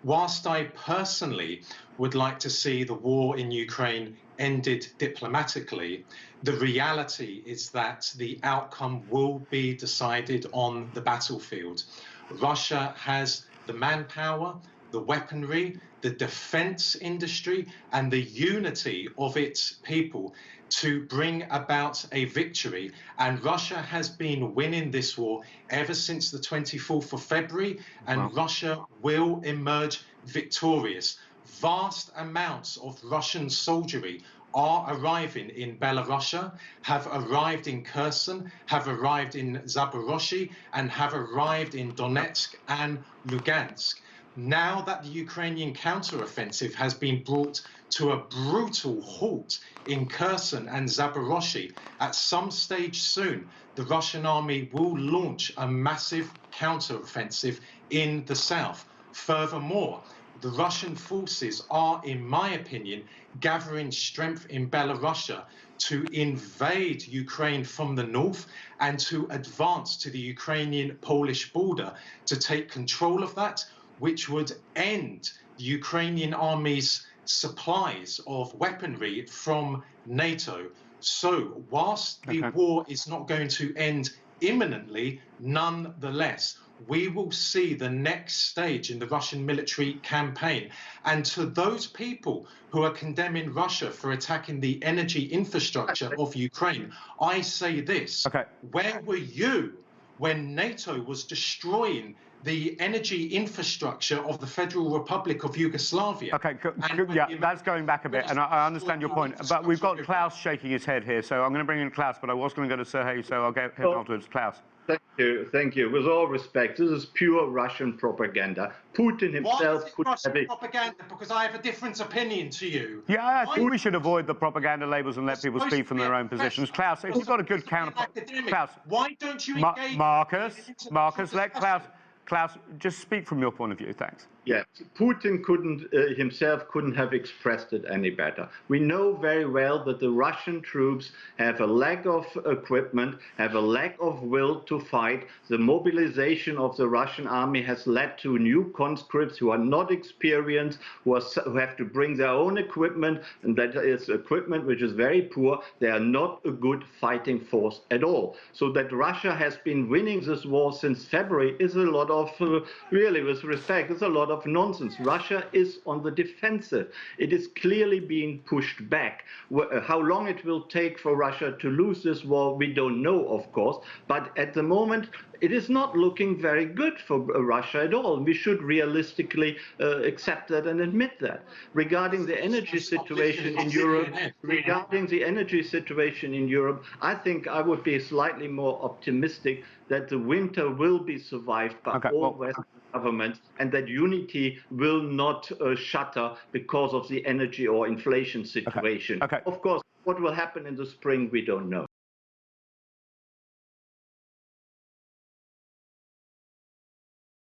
whilst I personally would like to see the war in Ukraine ended diplomatically, the reality is that the outcome will be decided on the battlefield. Russia has the manpower, the weaponry, the defense industry, and the unity of its people to bring about a victory. And Russia has been winning this war ever since the 24th of February, and Russia will emerge victorious. Vast amounts of Russian soldiery are arriving in Belarus, have arrived in Kherson, have arrived in Zaporozhye, and have arrived in Donetsk and Lugansk. Now that the Ukrainian counteroffensive has been brought to a brutal halt in Kherson and Zaporozhye, at some stage soon, the Russian army will launch a massive counteroffensive in the south. Furthermore, the Russian forces are, in my opinion, gathering strength in Belarus to invade Ukraine from the north and to advance to the Ukrainian-Polish border to take control of that, which would end the Ukrainian army's supplies of weaponry from NATO. So whilst the war is not going to end imminently, nonetheless, we will see the next stage in the Russian military campaign. And to those people who are condemning Russia for attacking the energy infrastructure of Ukraine, I say this. Where were you when NATO was destroying the energy infrastructure of the Federal Republic of Yugoslavia? Yeah, that's going back a bit, and I understand your point. But we've got Klaus shaking his head here, so I'm going to bring in Klaus, but I was going to go to Sergei, so I'll get him afterwards. Klaus. Thank you. With all respect, this is pure Russian propaganda. Putin himself could have Russian propaganda, because I have a different opinion to you. Yeah, I think we should avoid the propaganda labels and let people speak from their own positions. Klaus, if you've got a good counterpoint, Klaus, why don't you engage Marcus, let Klaus, just speak from your point of view. Thanks. Yes, Putin himself couldn't have expressed it any better. We know very well that the Russian troops have a lack of equipment, have a lack of will to fight. The mobilization of the Russian army has led to new conscripts who are not experienced, who have to bring their own equipment, and that is equipment which is very poor. They are not a good fighting force at all. So that Russia has been winning this war since February is a lot of, really with respect, it's a lot of nonsense. Russia is on the defensive. It is clearly being pushed back. How long it will take for Russia to lose this war, we don't know, of course. But at the moment, it is not looking very good for Russia at all. We should realistically accept that and admit that. Regarding the energy situation in Europe, I think I would be slightly more optimistic that the winter will be survived by all Western governments, and that unity will not shatter because of the energy or inflation situation. Of course, what will happen in the spring, we don't know.